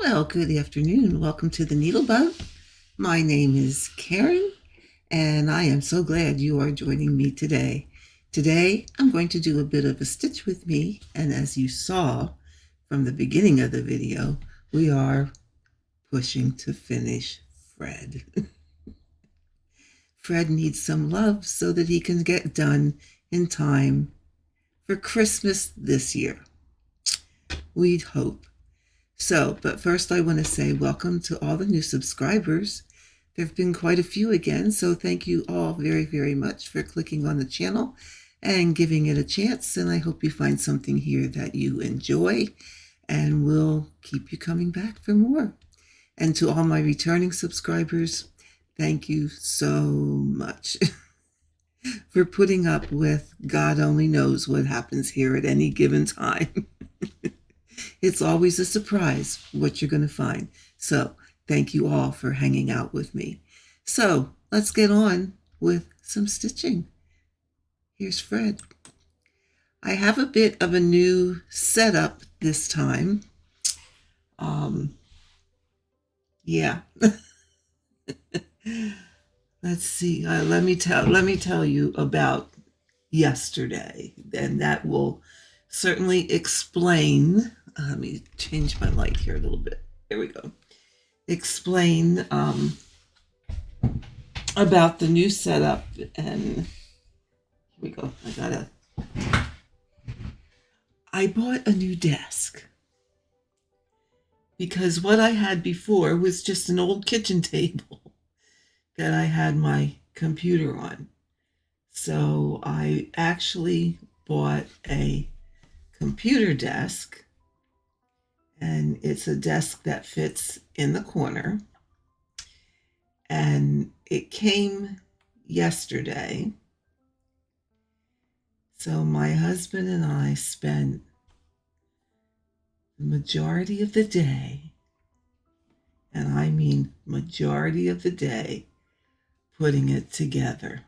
Well, good afternoon. Welcome to the NeedleBugg. My name is Karen, and I am so glad you are joining me today. Today, I'm going to do a bit of a stitch with me, and as you saw from the beginning of the video, we are pushing to finish Fred. Fred needs some love so that he can get done in time for Christmas this year. We'd hope. But first I want to say welcome to all the new subscribers. There have been quite a few again, so thank you all very, very much for clicking on the channel and giving it a chance, and I hope you find something here that you enjoy, and we'll keep you coming back for more. And to all my returning subscribers, thank you so much for putting up with God only knows what happens here at any given time. It's always a surprise what you're going to find. So thank you all for hanging out with me. So let's get on with some stitching. Here's Fred. I have a bit of a new setup this time. Yeah. Let's see. Let me tell you about yesterday, and that will certainly explain. Let me change my light here a little bit. There we go. Explain about the new setup, and here we go. I bought a new desk because what I had before was just an old kitchen table that I had my computer on. So I actually bought a computer desk, and it's a desk that fits in the corner, and it came yesterday. So my husband and I spent the majority of the day, and I mean majority of the day, putting it together.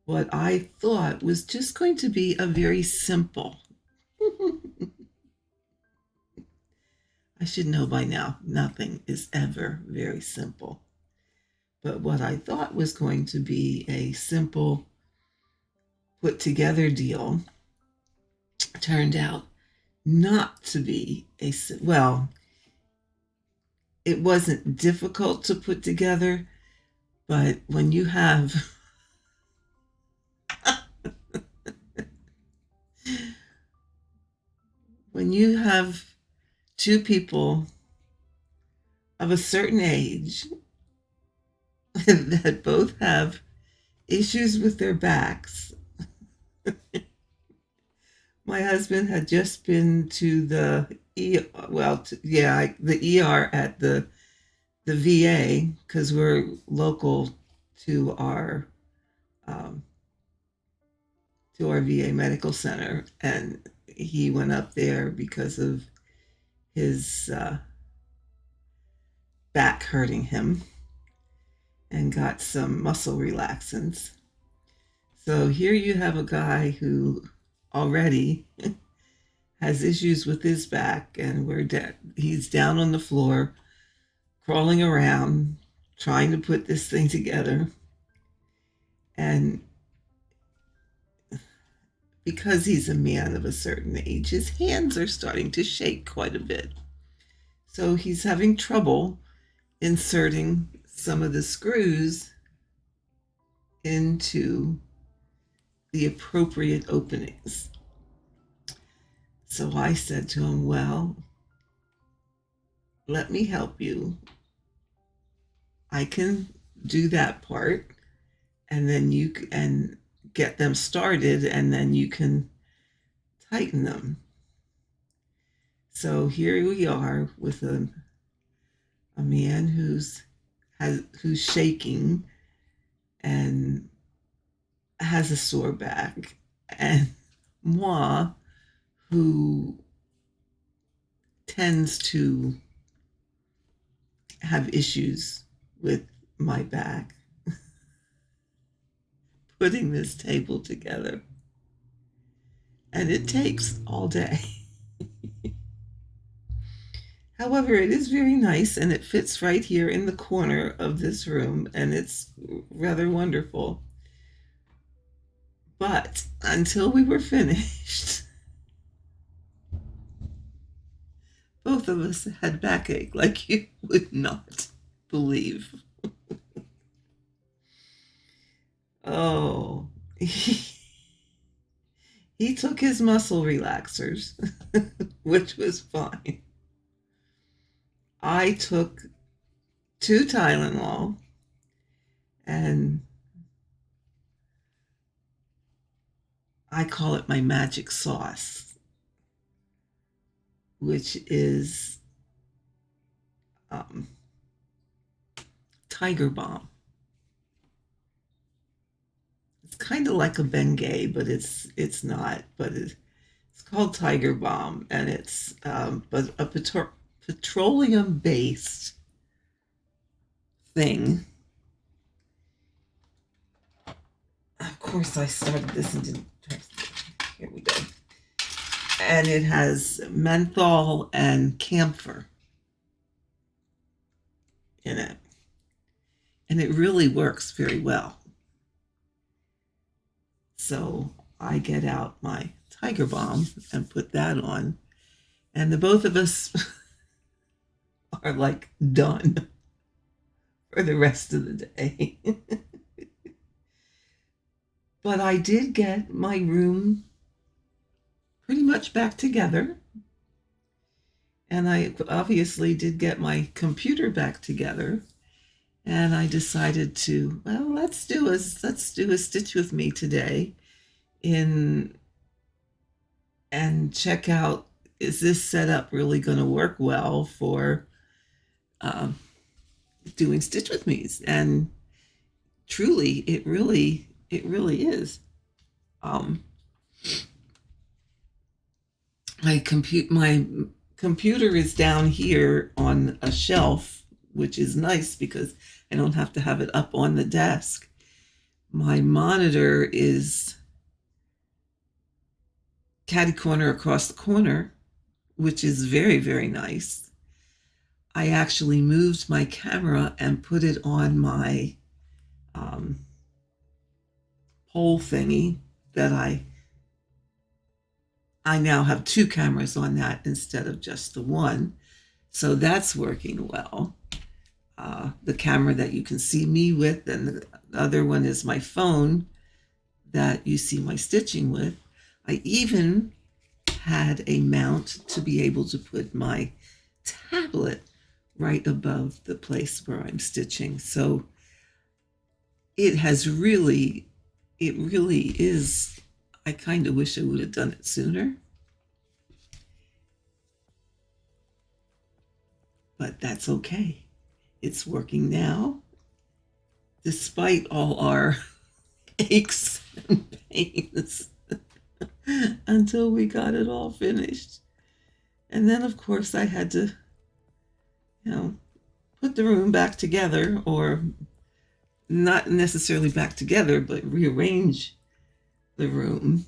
What I thought was just going to be a very simple I should know by now, nothing is ever very simple. But what I thought was going to be a simple put together deal turned out not to be well, it wasn't difficult to put together, but when you have two people of a certain age that both have issues with their backs. My husband had just been to the the ER at the VA, because we're local to our VA medical center, and he went up there because of his back hurting him, and got some muscle relaxants. So here you have a guy who already has issues with his back, and he's down on the floor, crawling around, trying to put this thing together. And because he's a man of a certain age, his hands are starting to shake quite a bit. So he's having trouble inserting some of the screws into the appropriate openings. So I said to him, well, let me help you. I can do that part, and then you can get them started, and then you can tighten them. So here we are with a man who's shaking and has a sore back, and moi, who tends to have issues with my back, putting this table together. And it takes all day. However, it is very nice and it fits right here in the corner of this room, and it's rather wonderful. But until we were finished, both of us had backache like you would not believe. Oh, he took his muscle relaxers, which was fine. I took 2 Tylenol, and I call it my magic sauce, which is um, Tiger Balm. It's kind of like a Bengay, but it's not. But it's called Tiger Balm, and it's but a petroleum-based thing. Of course, I started this and didn't. Here we go. And it has menthol and camphor in it, and it really works very well. So I get out my Tiger Balm and put that on, and the both of us are like done for the rest of the day. But I did get my room pretty much back together, and I obviously did get my computer back together, and I decided to, well, let's do a stitch with me today in and check out, is this setup really going to work well for doing stitch with me's? And truly, it really is. My computer is down here on a shelf, which is nice because I don't have to have it up on the desk. My monitor is catty corner across the corner, which is very, very nice. I actually moved my camera and put it on my pole thingy that I now have 2 cameras on that instead of just the one. So that's working well. The camera that you can see me with, and the other one is my phone that you see my stitching with. I even had a mount to be able to put my tablet right above the place where I'm stitching. So it really is. I kind of wish I would have done it sooner. But that's okay. It's working now, despite all our aches and pains, until we got it all finished. And then, of course, I had to, put the room back together, or not necessarily back together, but rearrange the room.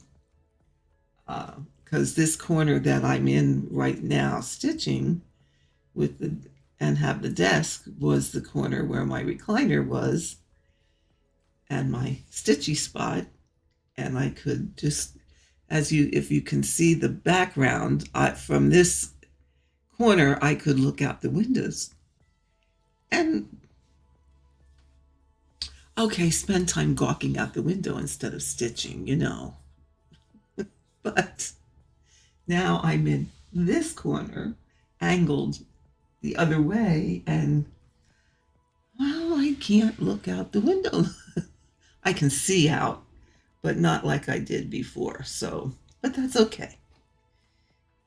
Because this corner that I'm in right now stitching and have the desk was the corner where my recliner was and my stitchy spot. And I could just, if you can see the background from this corner, I could look out the windows and spend time gawking out the window instead of stitching, But now I'm in this corner, angled the other way, and well, I can't look out the window. I can see out, but not like I did before. So, but that's okay.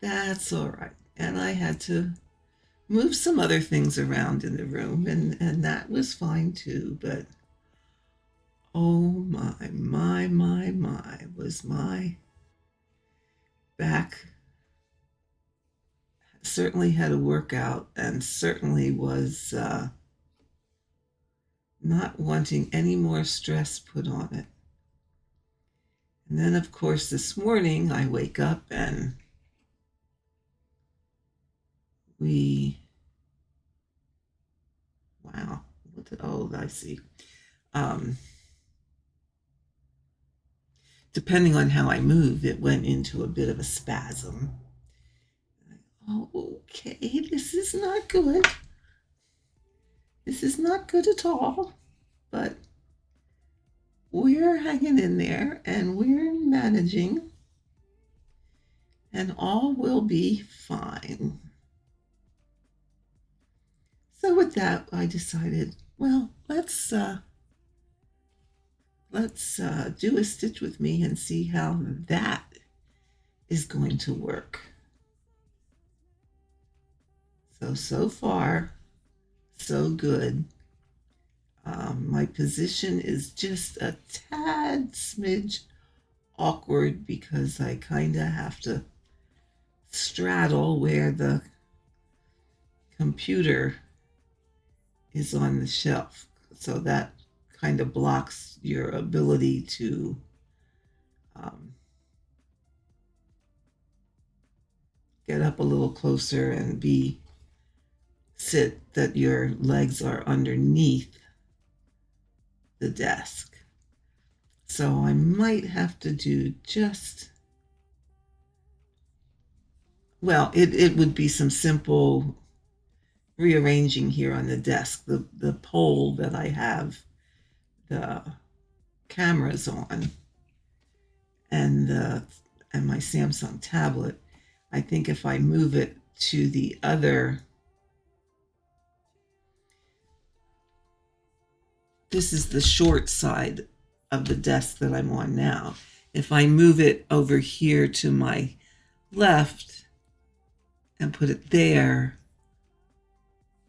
That's all right. And I had to move some other things around in the room, and that was fine too. But oh my, was my back certainly had a workout, and certainly was not wanting any more stress put on it. And then, of course, this morning I wake up and wow, I see. Um, Depending on how I move, it went into a bit of a spasm. Oh, okay, this is not good. This is not good at all, but we're hanging in there and we're managing, and all will be fine. So with that, I decided, well, let's do a stitch with me and see how that is going to work. So far, so good. My position is just a tad smidge awkward because I kind of have to straddle where the computer is on the shelf. So that kind of blocks your ability to get up a little closer and sit that your legs are underneath the desk. So I might have to do it would be some simple rearranging here on the desk. The pole that I have the cameras on and my Samsung tablet, I think if I move it to the other, this is the short side of the desk that I'm on now. If I move it over here to my left and put it there,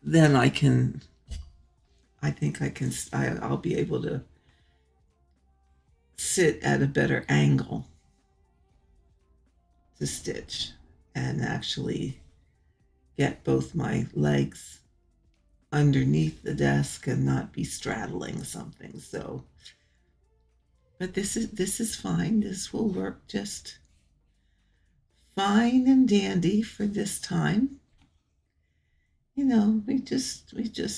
then I think I'll be able to sit at a better angle to stitch and actually get both my legs underneath the desk and not be straddling something. So, but this is fine. This will work just fine and dandy for this time. You know, we just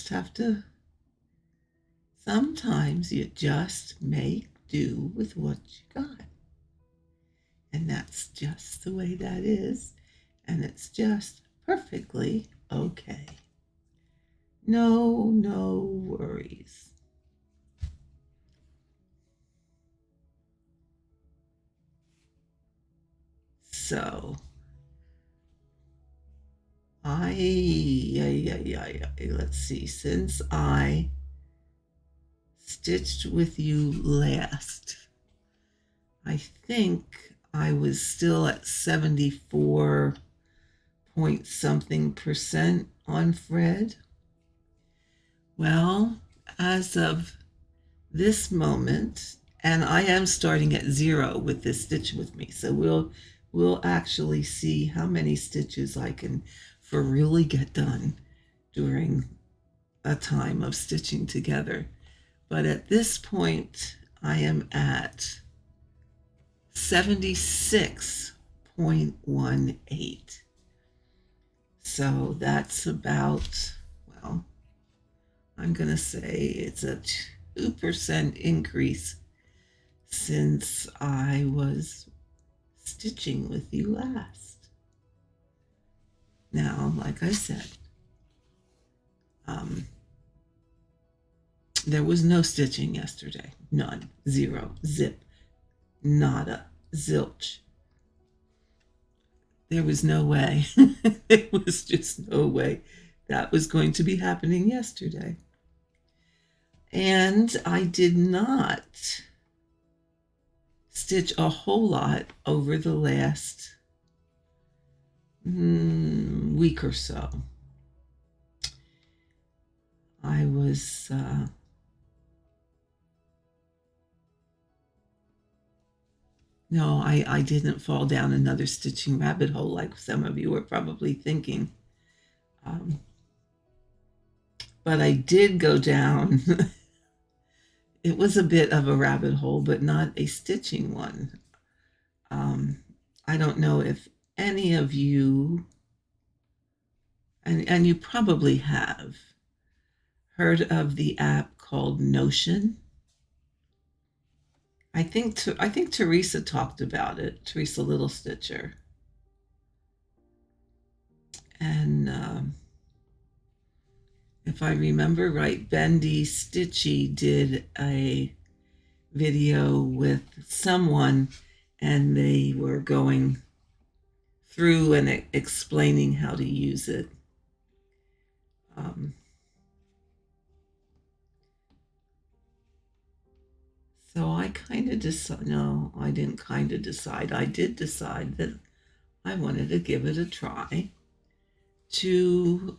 have to, sometimes you just make do with what you got. And that's just the way that is. And it's just perfectly okay. No worries. So, let's see, since I stitched with you last, I think I was still at 74 point something percent on Fred. Well, as of this moment, and I am starting at 0 with this stitch with me, so we'll actually see how many stitches I can for really get done during a time of stitching together. But at this point, I am at 76.18. So that's about, well, I'm going to say it's a 2% increase since I was stitching with you last. Now, like I said, there was no stitching yesterday. None. 0. Zip. Nada. Zilch. There was no way. There was just no way that was going to be happening yesterday. And I did not stitch a whole lot over the last week or so. I was no, I didn't fall down another stitching rabbit hole like some of you are probably thinking. But I did go down. It was a bit of a rabbit hole, but not a stitching one. I don't know if any of you and you probably have heard of the app called Notion. I think Teresa talked about it, Teresa Little Stitcher, and if I remember right, Bendy Stitchy did a video with someone, and they were going through and explaining how to use it. So I kind of decided, no, I didn't kind of decide. I did decide that I wanted to give it a try to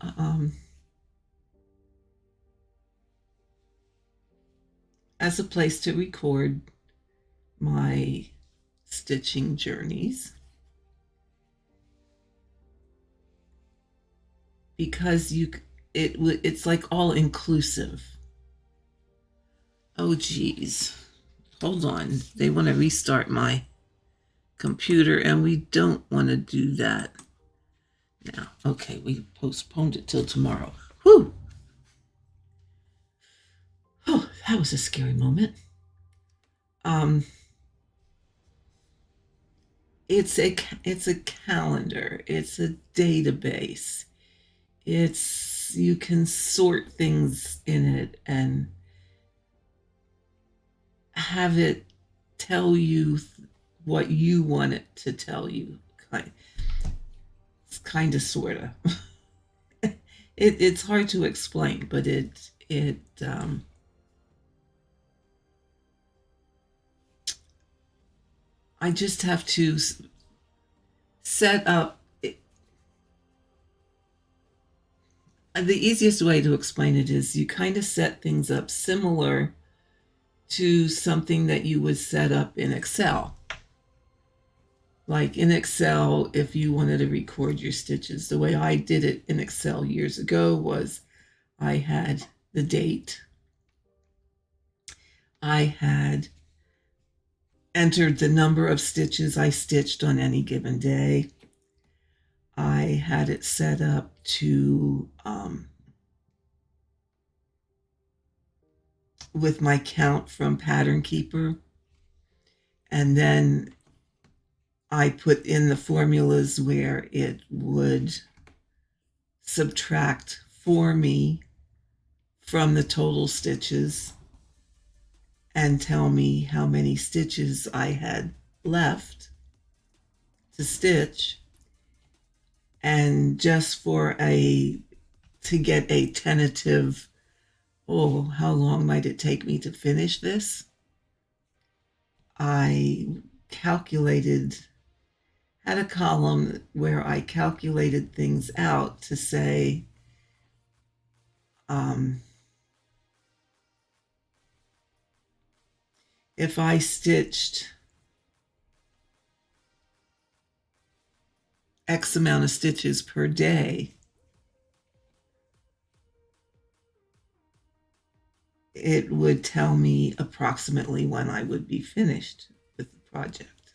as a place to record my stitching journeys, because it's like all inclusive. Oh geez, hold on, they want to restart my computer and we don't want to do that now. Okay, we postponed it till tomorrow. Whew. Oh, that was a scary moment. It's a calendar. It's a database. You can sort things in it and have it tell you what you want it to tell you. It's kind of, sort of. It's hard to explain, but I just have to set up. The easiest way to explain it is you kind of set things up similar to something that you would set up in Excel. Like in Excel, if you wanted to record your stitches, the way I did it in Excel years ago was I had the date. I had entered the number of stitches I stitched on any given day. I had it set up to with my count from Pattern Keeper, and then I put in the formulas where it would subtract for me from the total stitches and tell me how many stitches I had left to stitch. And just to get a tentative, oh, how long might it take me to finish this? I had a column where I calculated things out to say, if I stitched X amount of stitches per day, it would tell me approximately when I would be finished with the project.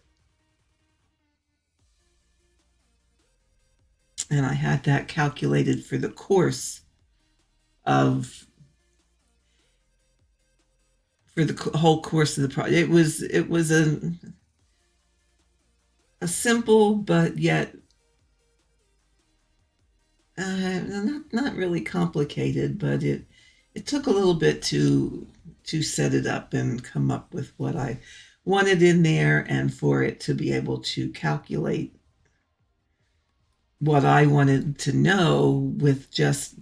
And I had that calculated for the course for the whole course of the project. It was a simple but yet not really complicated, but it took a little bit to set it up and come up with what I wanted in there, and for it to be able to calculate what I wanted to know with just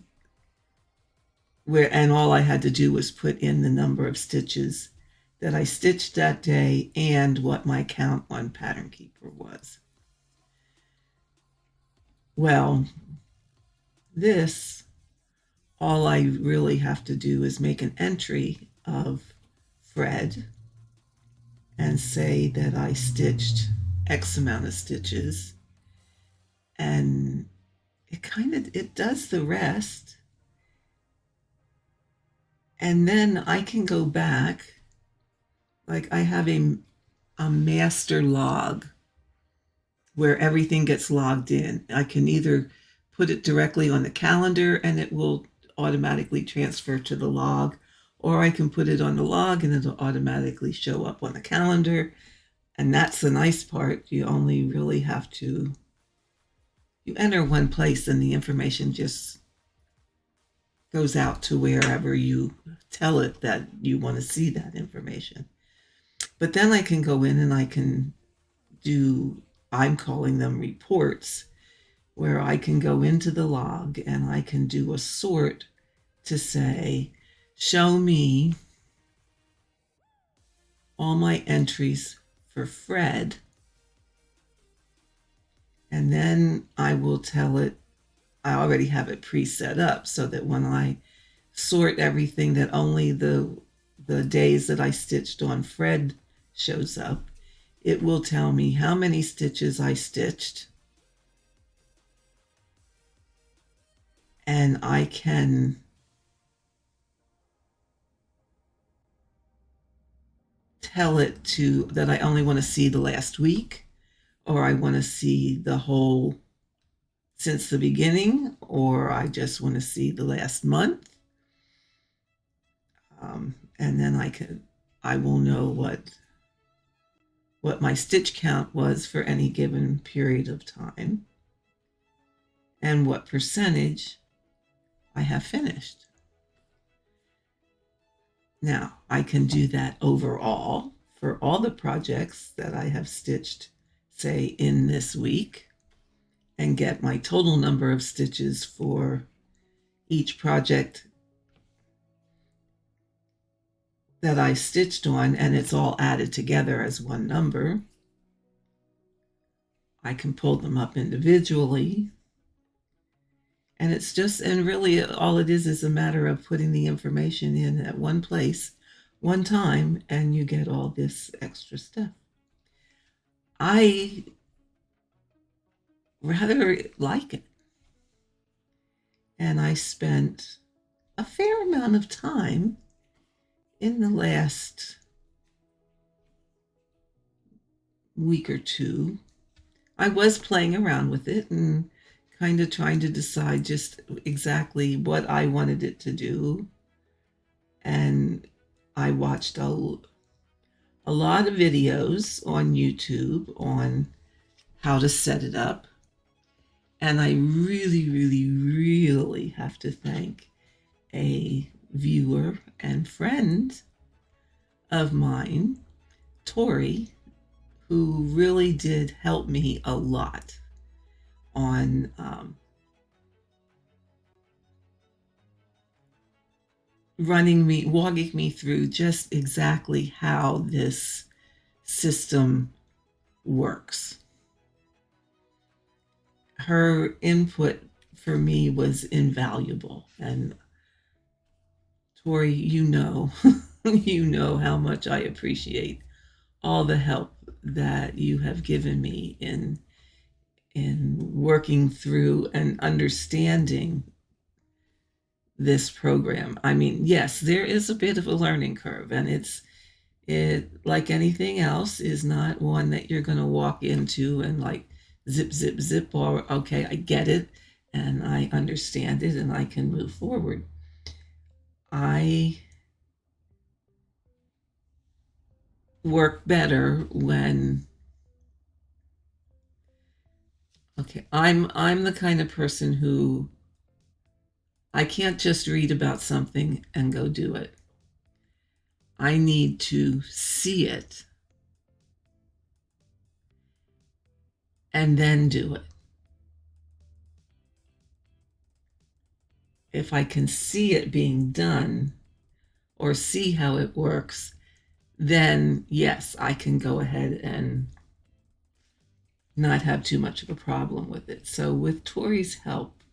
and all I had to do was put in the number of stitches that I stitched that day and what my count on Pattern Keeper was. Well, all I really have to do is make an entry of Fred and say that I stitched X amount of stitches, and it does the rest. And then I can go back, like I have a master log where everything gets logged in. I can either put it directly on the calendar and it will automatically transfer to the log, or I can put it on the log and it'll automatically show up on the calendar. And that's the nice part. You only really have to, you enter one place and the information just goes out to wherever you tell it that you want to see that information. But then I can go in and I can do, I'm calling them reports, where I can go into the log and I can do a sort to say, show me all my entries for Fred. And then I will tell it, I already have it pre-set up so that when I sort everything, that only the days that I stitched on Fred shows up. It will tell me how many stitches I stitched, and I can tell it to that I only want to see the last week, or I want to see the whole since the beginning, or I just want to see the last month. And then I will know what my stitch count was for any given period of time and what percentage I have finished. Now, I can do that overall for all the projects that I have stitched, say, in this week, and get my total number of stitches for each project that I stitched on, and it's all added together as one number. I can pull them up individually. And it's just, and really all it is a matter of putting the information in at one place, one time, and you get all this extra stuff. I rather like it. And I spent a fair amount of time in the last week or two. I was playing around with it and kind of trying to decide just exactly what I wanted it to do. And I watched a lot of videos on YouTube on how to set it up. And I really, really, really have to thank a viewer and friend of mine, Tori, who really did help me a lot on walking me through just exactly how this system works. Her input for me was invaluable. And Tori, you know, you know how much I appreciate all the help that you have given me in working through and understanding this program. I mean, yes, there is a bit of a learning curve, and it like anything else is not one that you're going to walk into and like zip, zip, zip, or okay, I get it and I understand it and I can move forward. I work better when, okay, I'm the kind of person who I can't just read about something and go do it. I need to see it and then do it. If I can see it being done or see how it works, then yes, I can go ahead and not have too much of a problem with it. So with Tori's help,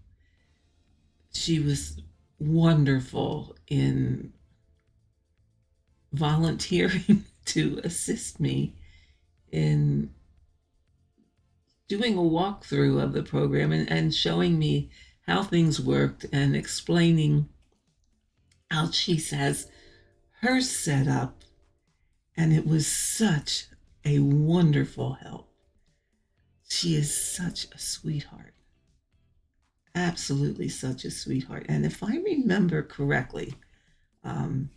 she was wonderful in volunteering to assist me in doing a walkthrough of the program and showing me how things worked and explaining how she has hers set up. And it was such a wonderful help. She is such a sweetheart. Absolutely such a sweetheart. And if I remember correctly, um,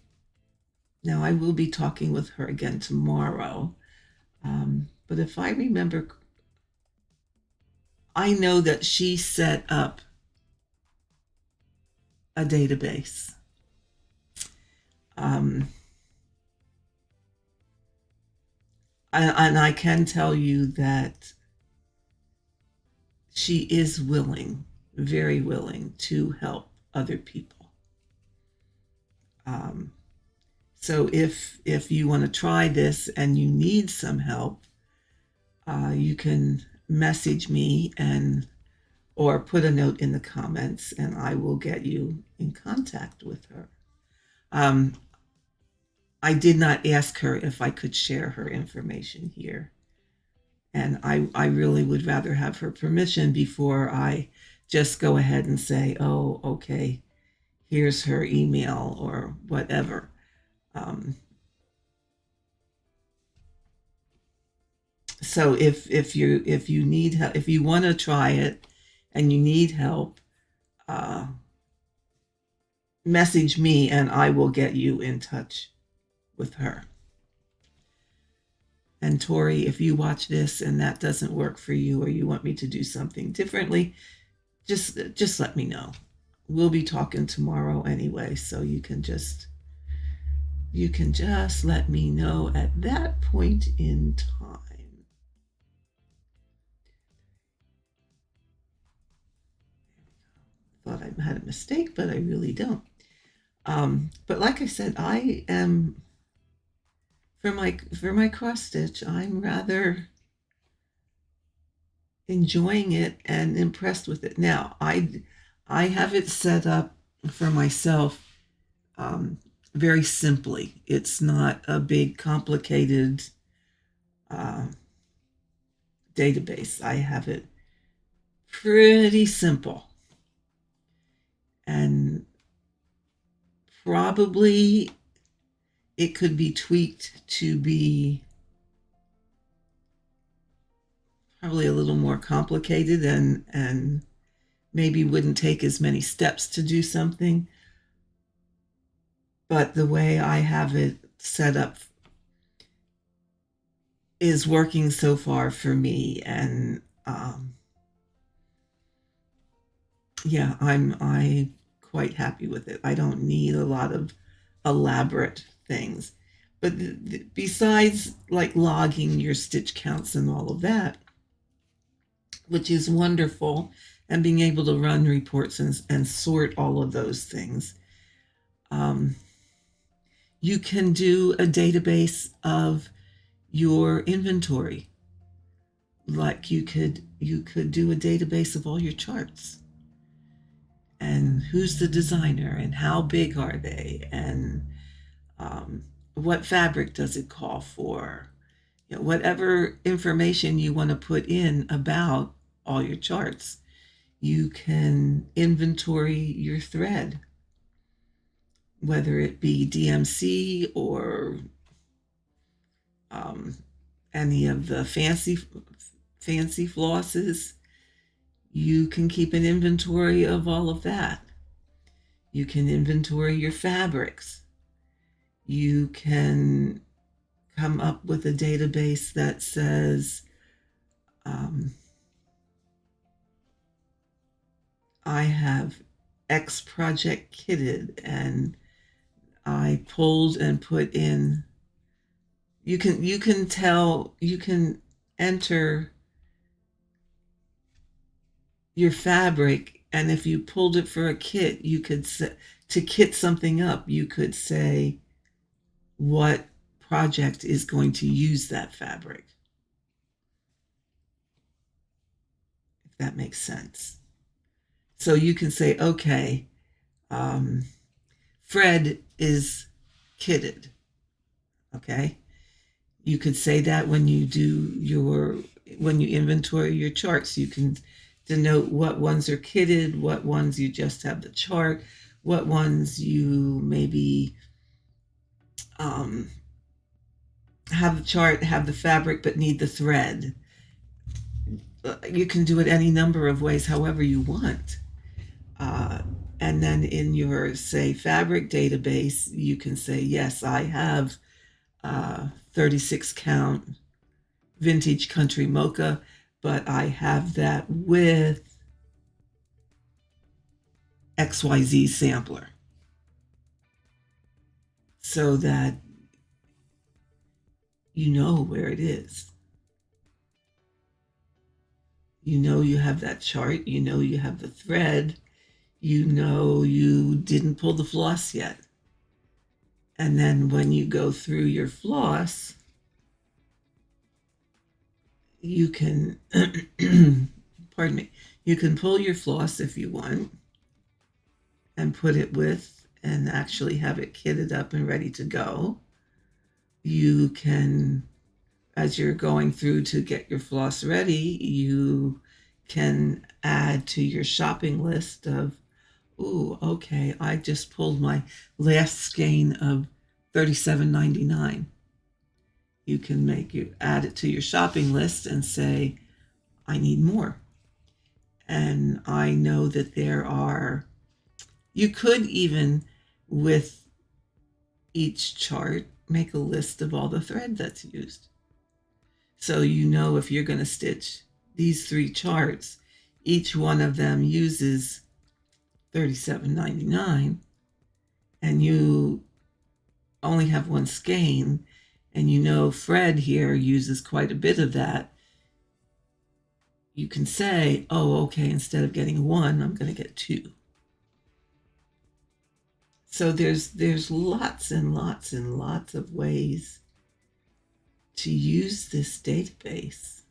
now I will be talking with her again tomorrow. But if I remember, I know that she set up a database. Um, and I can tell you that she is willing, very willing to help other people. Um, so if you want to try this and you need some help, you can message me and or put a note in the comments, and I will get you in contact with her. Um, I did not ask her if I could share her information here. And I really would rather have her permission before I just go ahead and say, oh, okay, here's her email or whatever. So if you need help, if you want to try it and you need help, uh, message me and I will get you in touch with her. And Tori, if you watch this and that doesn't work for you or you want me to do something differently, just let me know. We'll be talking tomorrow anyway, so you can just let me know at that point in time. Thought I had a mistake, but I really don't. But like I said, I am for my cross stitch. I'm rather enjoying it and impressed with it. Now I have it set up for myself very simply. It's not a big complicated database. I have it pretty simple. And probably it could be tweaked to be probably a little more complicated and maybe wouldn't take as many steps to do something. But the way I have it set up is working so far for me. And yeah, I'm quite happy with it. I don't need a lot of elaborate things. But besides like logging your stitch counts and all of that, which is wonderful, and being able to run reports and sort all of those things, you can do a database of your inventory. Like you could do a database of all your charts and who's the designer and how big are they and what fabric does it call for, you know, whatever information you want to put in about all your charts. You can inventory your thread, whether it be DMC or any of the fancy flosses. You can keep an inventory of all of that. You can inventory your fabrics. You can come up with a database that says, I have X project kitted and I pulled and put in. You can enter your fabric, and if you pulled it for a kit, you could say, to kit something up, you could say what project is going to use that fabric, if that makes sense. So you can say, okay, Fred is kitted. Okay, you could say that when you inventory your charts. You can denote what ones are kitted, what ones you just have the chart, what ones you maybe have the chart, have the fabric, but need the thread. You can do it any number of ways, however you want. And then in your, say, fabric database, you can say, yes, I have 36 count vintage country mocha, but I have that with XYZ sampler, so that you know where it is. You know you have that chart, you know you have the thread, you know you didn't pull the floss yet. And then when you go through your floss, you can, pardon me, you can pull your floss if you want and put it with and actually have it kitted up and ready to go. You can, as you're going through to get your floss ready, you can add to your shopping list of, ooh, okay, I just pulled my last skein of $37.99. You can add it to your shopping list and say, I need more. And I know that you could even, with each chart, make a list of all the thread that's used. So you know if you're going to stitch these 3 charts, each one of them uses $37.99, and you only have 1 skein, and you know Fred here uses quite a bit of that, you can say, oh, okay, instead of getting 1, I'm going to get 2. So there's lots and lots and lots of ways to use this database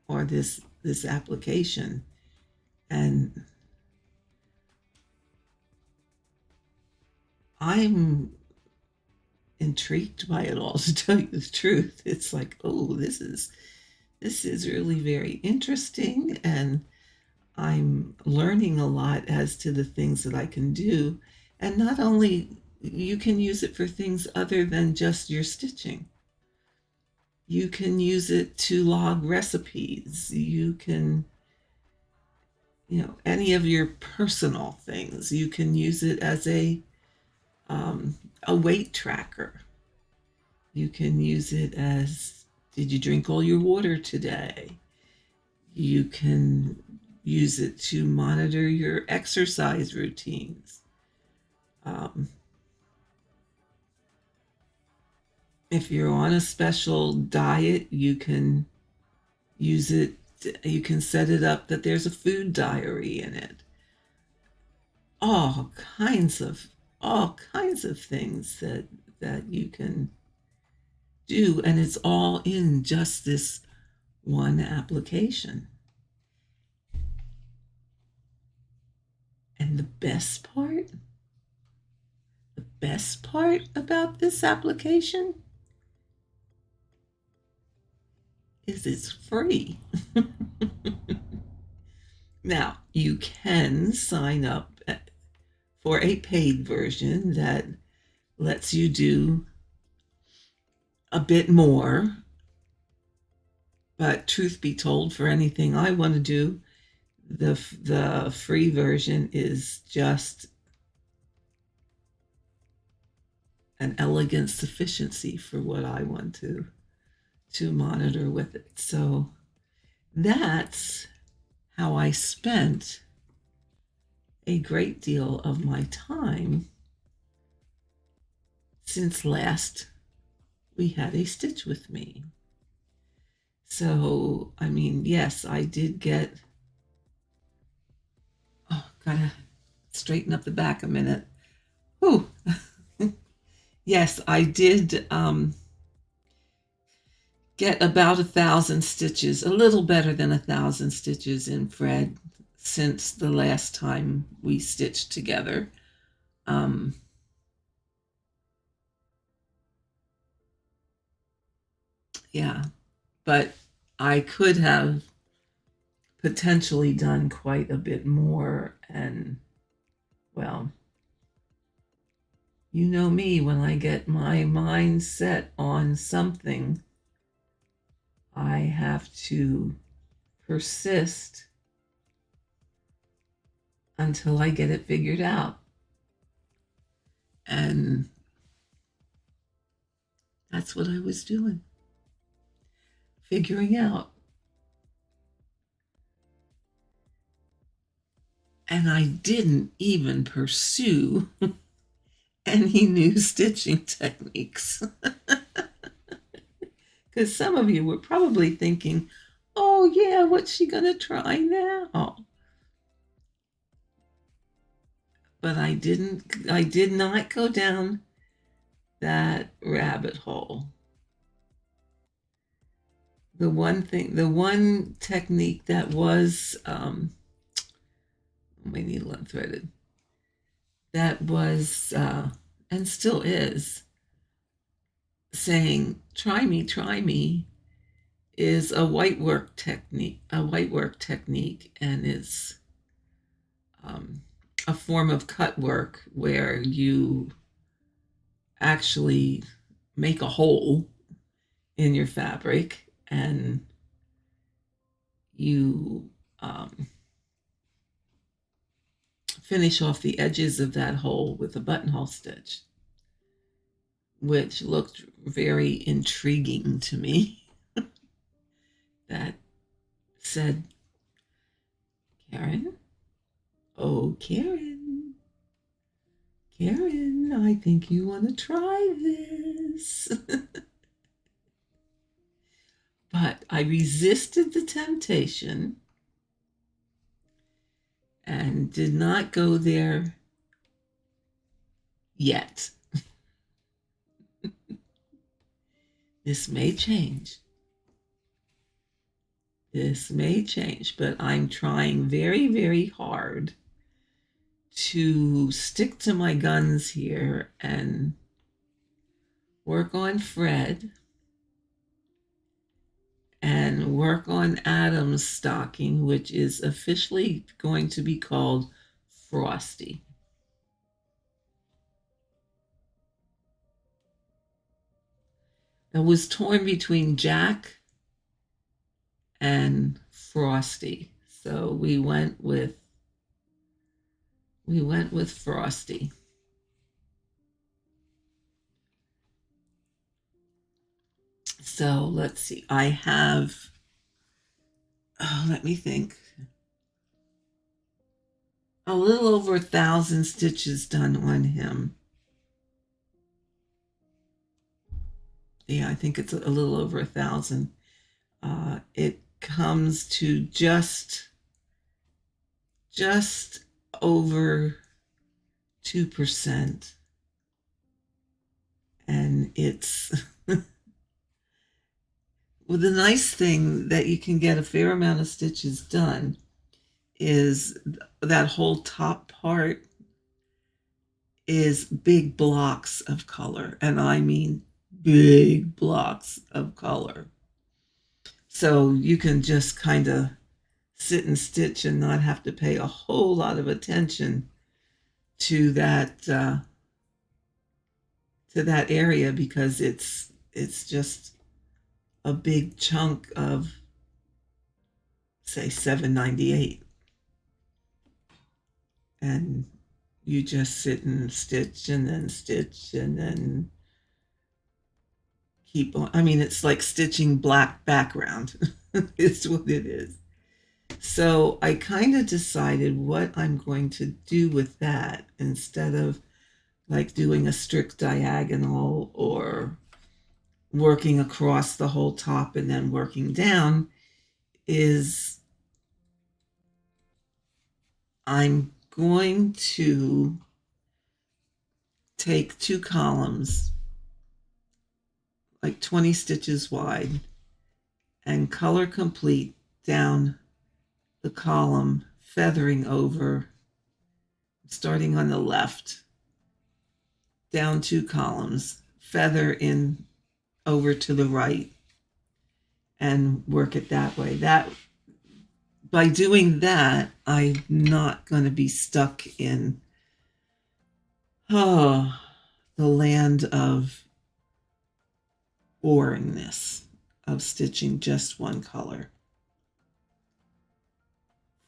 or this application. And I'm intrigued by it all, to tell you the truth. It's like, oh, this is really very interesting, and I'm learning a lot as to the things that I can do. And not only you can use it for things other than just your stitching. You can use it to log recipes. You can, any of your personal things. You can use it as a weight tracker. You can use it as, did you drink all your water today? You can use it to monitor your exercise routines. If you're on a special diet, you can use it. You can set it up that there's a food diary in it. All kinds of things that you can do, and it's all in just this one application. And the best part about this application is it's free. Now, you can sign up for a paid version that lets you do a bit more. But truth be told, for anything I want to do, the free version is just an elegant sufficiency for what I want to monitor with it. So that's how I spent a great deal of my time since last we had a stitch with me. So, I mean, yes, I did get, gotta straighten up the back a minute. Whew. Yes, I did get about 1,000 stitches, a little better than 1,000 stitches in Fred since the last time we stitched together. Yeah, but I could have potentially done quite a bit more, and well, you know me, when I get my mind set on something, I have to persist until I get it figured out. And that's what I was doing, figuring out. And I didn't even pursue any new stitching techniques. Because some of you were probably thinking, oh yeah, what's she gonna try now? But I did not go down that rabbit hole. The one technique that was my needle unthreaded, that was and still is saying try me, is a white work technique, and is a form of cut work where you actually make a hole in your fabric and you finish off the edges of that hole with a buttonhole stitch, which looked very intriguing to me. That said, Karen, oh, Karen, I think you want to try this. But I resisted the temptation and did not go there yet. This may change. This may change, but I'm trying very, very hard to stick to my guns here and work on Fred and work on Adam's stocking, which is officially going to be called Frosty. I was torn between Jack and Frosty, so we went with Frosty. So let's see. I have, let me think, a little over 1,000 stitches done on him. Yeah, I think it's a little over 1,000. It comes to just over 2%. And it's well, the nice thing that you can get a fair amount of stitches done is that whole top part is big blocks of color, and I mean big blocks of color. So you can just kind of sit and stitch and not have to pay a whole lot of attention to that area, because it's just a big chunk of, say, 798, and you just sit and stitch and then keep on. I mean, it's like stitching black background. It's what it is. So I kind of decided what I'm going to do with that, instead of like doing a strict diagonal or working across the whole top and then working down, is I'm going to take 2 columns, like 20 stitches wide, and color complete down the column, feathering over, starting on the left, down 2 columns, feather in over to the right, and work it that way. That, by doing that, I'm not going to be stuck in the land of boringness of stitching just one color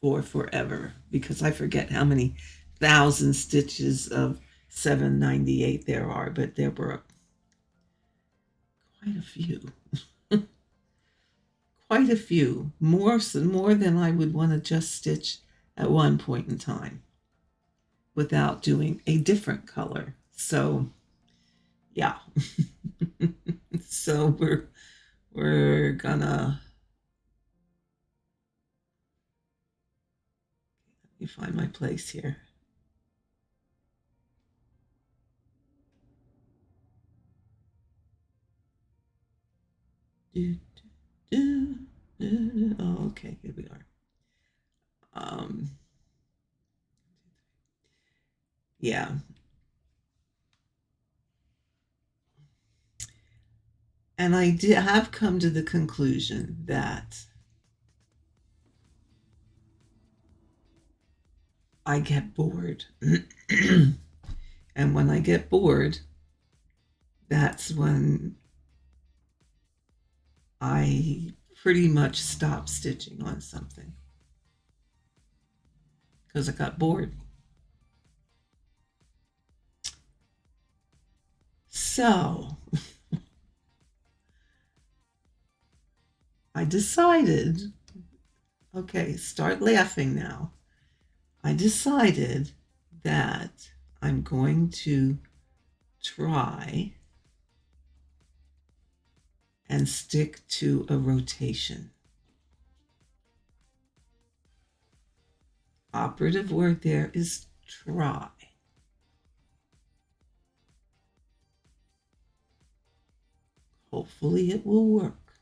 for forever, because I forget how many thousand stitches of 798 there are, but there were quite a few. Quite a few. More than I would want to just stitch at one point in time without doing a different color. So yeah. So we're gonna, let me find my place here. Oh, okay, here we are. Yeah. And I have come to the conclusion that I get bored. And when I get bored, that's when I pretty much stop stitching on something because I got bored. So I decided, okay, start laughing now. I decided that I'm going to try and stick to a rotation. Operative word there is try. Hopefully it will work.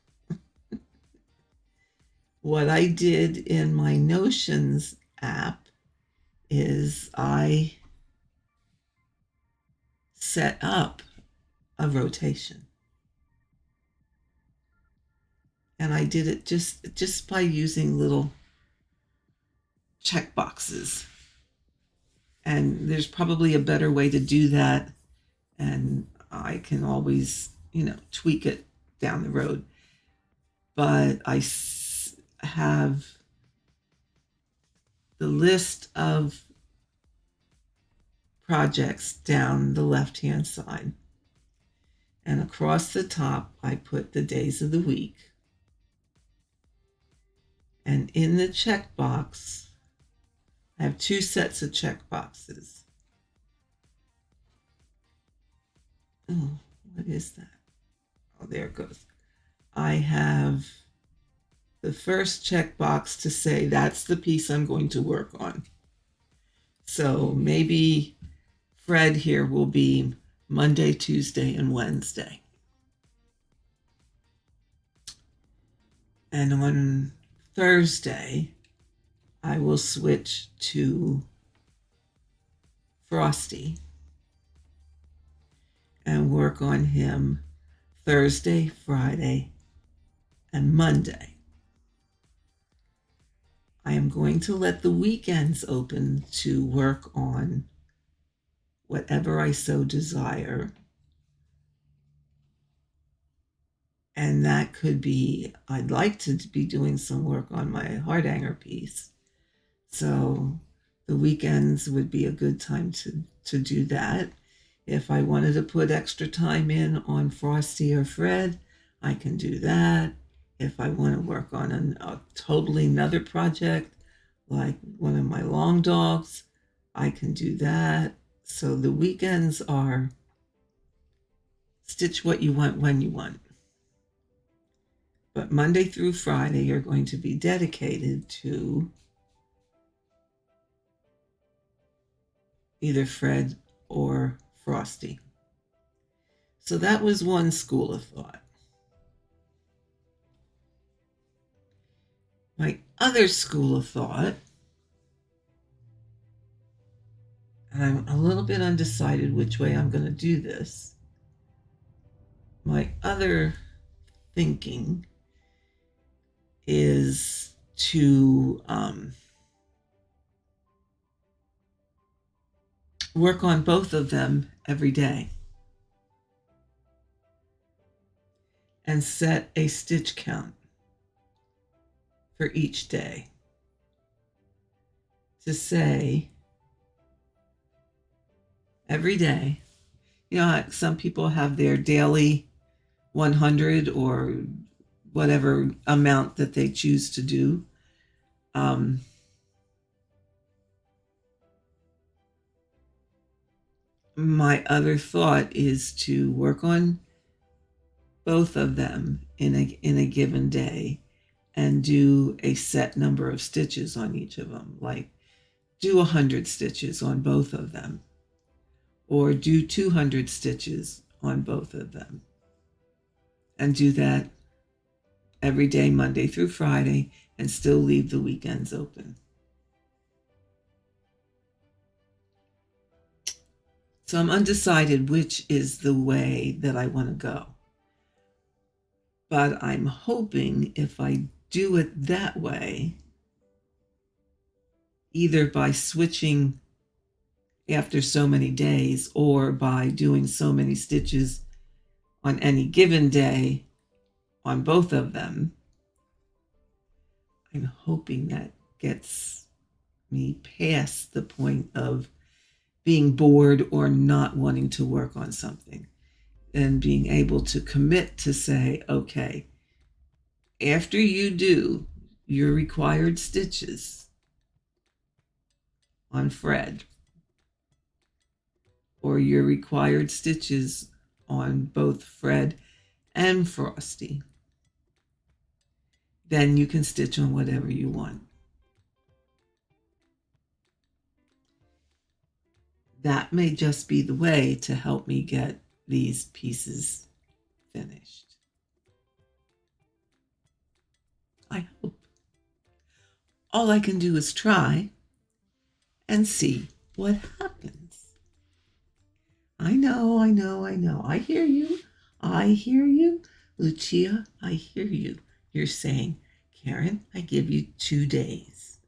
What I did in my Notions app is I set up a rotation. And I did it just by using little check boxes. And there's probably a better way to do that. And I can always, tweak it down the road. But I have the list of projects down the left-hand side. And across the top, I put the days of the week. And in the checkbox, I have two sets of checkboxes. Oh, what is that? Oh, there it goes. I have the first checkbox to say that's the piece I'm going to work on. So maybe Fred here will be Monday, Tuesday, and Wednesday. And on Thursday, I will switch to Frosty and work on him Thursday, Friday, and Monday. I am going to let the weekends open to work on whatever I so desire. And that could be, I'd like to be doing some work on my heart hanger piece. So the weekends would be a good time to do that. If I wanted to put extra time in on Frosty or Fred, I can do that. If I want to work on a totally another project, like one of my long dogs, I can do that. So the weekends are stitch what you want when you want. But Monday through Friday are going to be dedicated to either Fred or Frosty. So that was one school of thought. My other school of thought, and I'm a little bit undecided which way I'm going to do this. My other thinking is to work on both of them every day and set a stitch count for each day to say every day. You know, some people have their daily 100 or whatever amount that they choose to do. Um, my other thought is to work on both of them in a given day and do a set number of stitches on each of them, like do 100 stitches on both of them, or do 200 stitches on both of them, and do that every day, Monday through Friday, and still leave the weekends open. So I'm undecided which is the way that I want to go. But I'm hoping if I do it that way, either by switching after so many days or by doing so many stitches on any given day on both of them, I'm hoping that gets me past the point of being bored or not wanting to work on something, and being able to commit to say, okay, after you do your required stitches on Fred or your required stitches on both Fred and Frosty, then you can stitch on whatever you want. That may just be the way to help me get these pieces finished. I hope. All I can do is try and see what happens. I know. I hear you. I hear you. Lucia, I hear you. You're saying, Karen, I give you 2 days.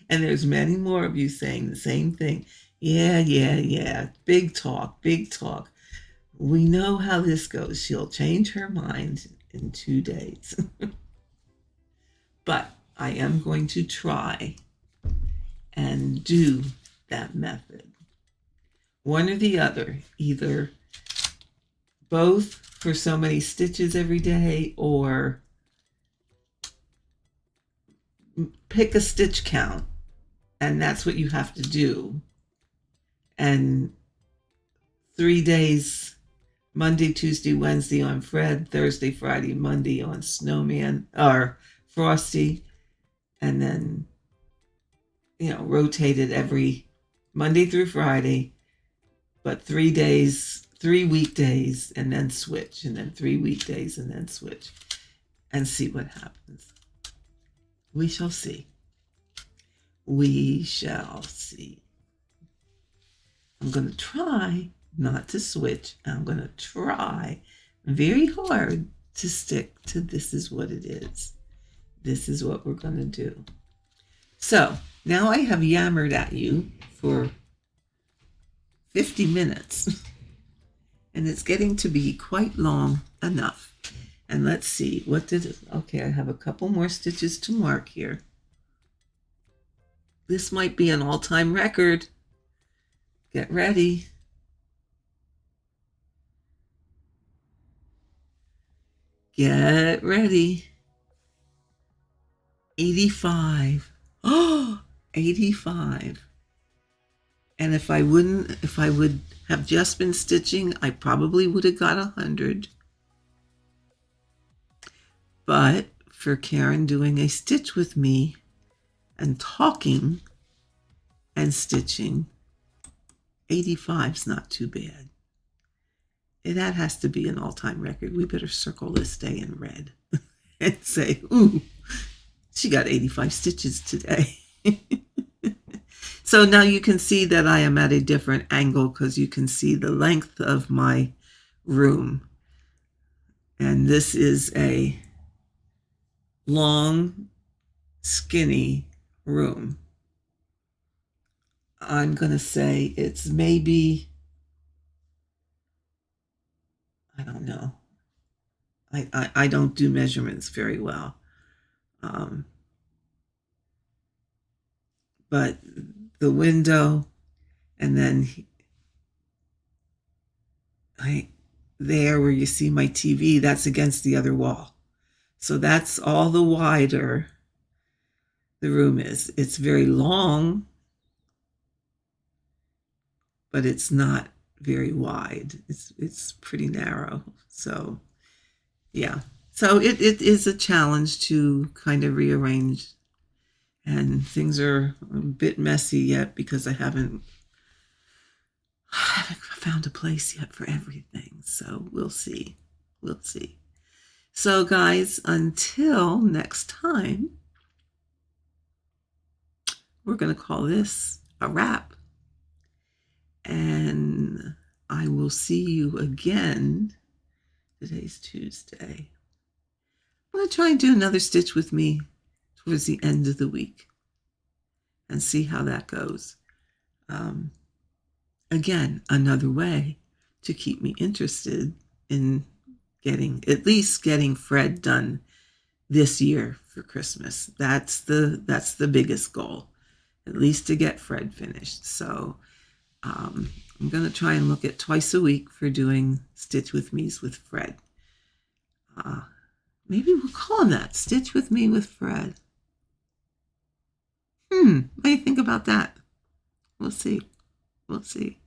And there's many more of you saying the same thing. Yeah. Big talk. We know how this goes. She'll change her mind in 2 days. But I am going to try and do that method. One or the other, either both for so many stitches every day, or pick a stitch count, and that's what you have to do. And 3 days, Monday, Tuesday, Wednesday on Fred, Thursday, Friday, Monday on Snowman or Frosty, and then, rotate it every Monday through Friday, but 3 days, 3 weekdays, and then switch, and then 3 weekdays, and then switch, and see what happens. We shall see. We shall see. I'm going to try not to switch. I'm going to try very hard to stick to this is what it is. This is what we're going to do. So now I have yammered at you for 50 minutes, and it's getting to be quite long enough. And let's see, okay, I have a couple more stitches to mark here. This might be an all-time record. Get ready. Get ready. 85. Oh, 85. And if I would have just been stitching, I probably would have got 100. But for Karen doing a stitch with me and talking and stitching, 85's not too bad. That has to be an all-time record. We better circle this day in red and say, ooh, she got 85 stitches today. So now you can see that I am at a different angle because you can see the length of my room. And this is a long, skinny room. I'm going to say it's maybe, I don't know. I don't do measurements very well. but the window, and then there where you see my TV, that's against the other wall. So that's all the wider the room is. It's very long, but it's not very wide. It's pretty narrow. So yeah. So it is a challenge to kind of rearrange, and things are a bit messy yet because I haven't found a place yet for everything. So we'll see. We'll see. So guys, until next time, we're going to call this a wrap. And I will see you again. Today's Tuesday. I'm going to try and do another stitch with me towards the end of the week and see how that goes. Again, another way to keep me interested in at least getting Fred done this year for Christmas. That's the biggest goal, at least to get Fred finished. So I'm going to try and look at twice a week for doing Stitch with Me's with Fred. Maybe we'll call him that, Stitch with Me with Fred. What do you think about that? We'll see. We'll see.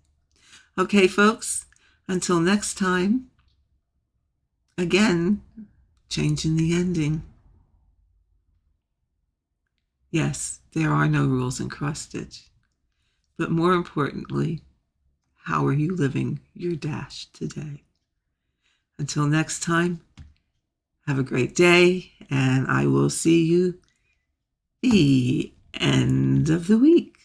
Okay, folks, until next time, again, changing the ending. Yes, there are no rules in cross stitch, but more importantly, how are you living your dash today? Until next time, have a great day, and I will see you the end of the week.